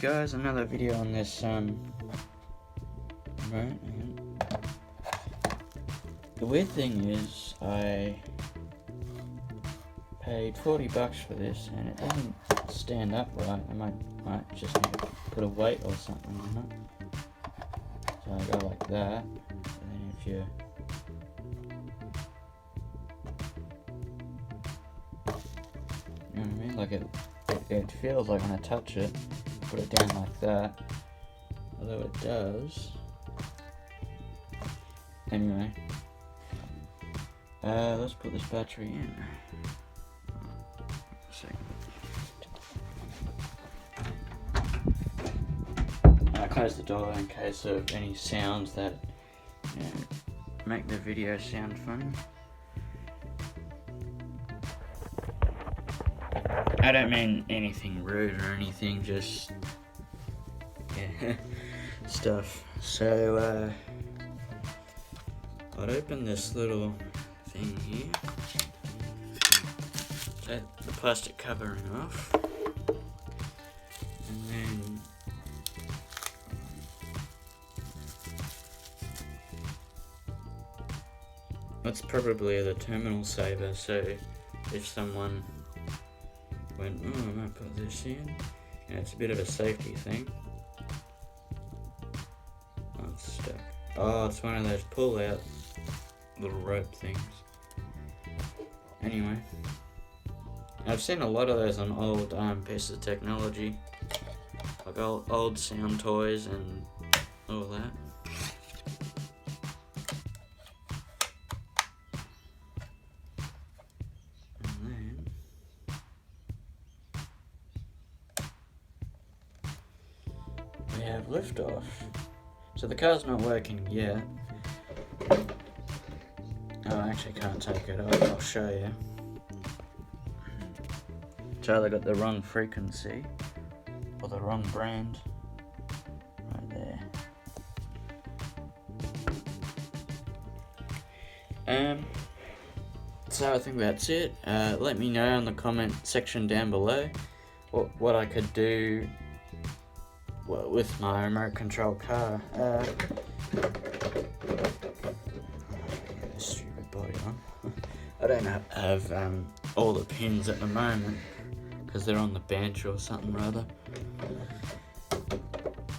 guys, another video on this remote. The weird thing is I paid $40 for this and it doesn't stand up right. I might just need to put a weight or something on it. So I go like that, and then if you know what I mean? Like it feels like when I touch it, put it down like that. Although it does. Anyway, let's put this battery in. I close the door in case of any sounds that make the video sound funny. I don't mean anything rude or anything, just stuff. So I'd open this little thing here, take the plastic covering off, and then that's probably the terminal saver, so if someone went, oh, I might put this in, and it's a bit of a safety thing. Oh, it's stuck. Oh, it's one of those pull out little rope things. Anyway, I've seen a lot of those on old pieces of technology, like old sound toys and all that. We have liftoff. So the car's not working yet. Oh, I actually can't take it off, I'll show you. Charlie got the wrong frequency, or the wrong brand, right there. So I think that's it. Let me know in the comment section down below what I could do with my remote control car. Stupid body on. I don't have all the pins at the moment because they're on the bench or something rather.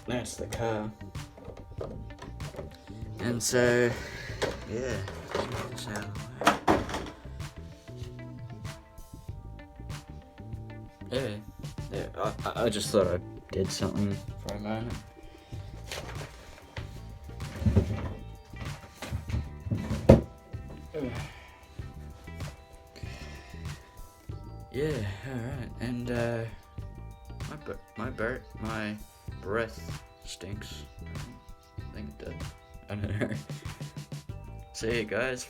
That's the car. And so, yeah. Yeah. I just thought I did something for a moment. Yeah, alright, and my breath stinks. I think it does. I don't know. See you guys.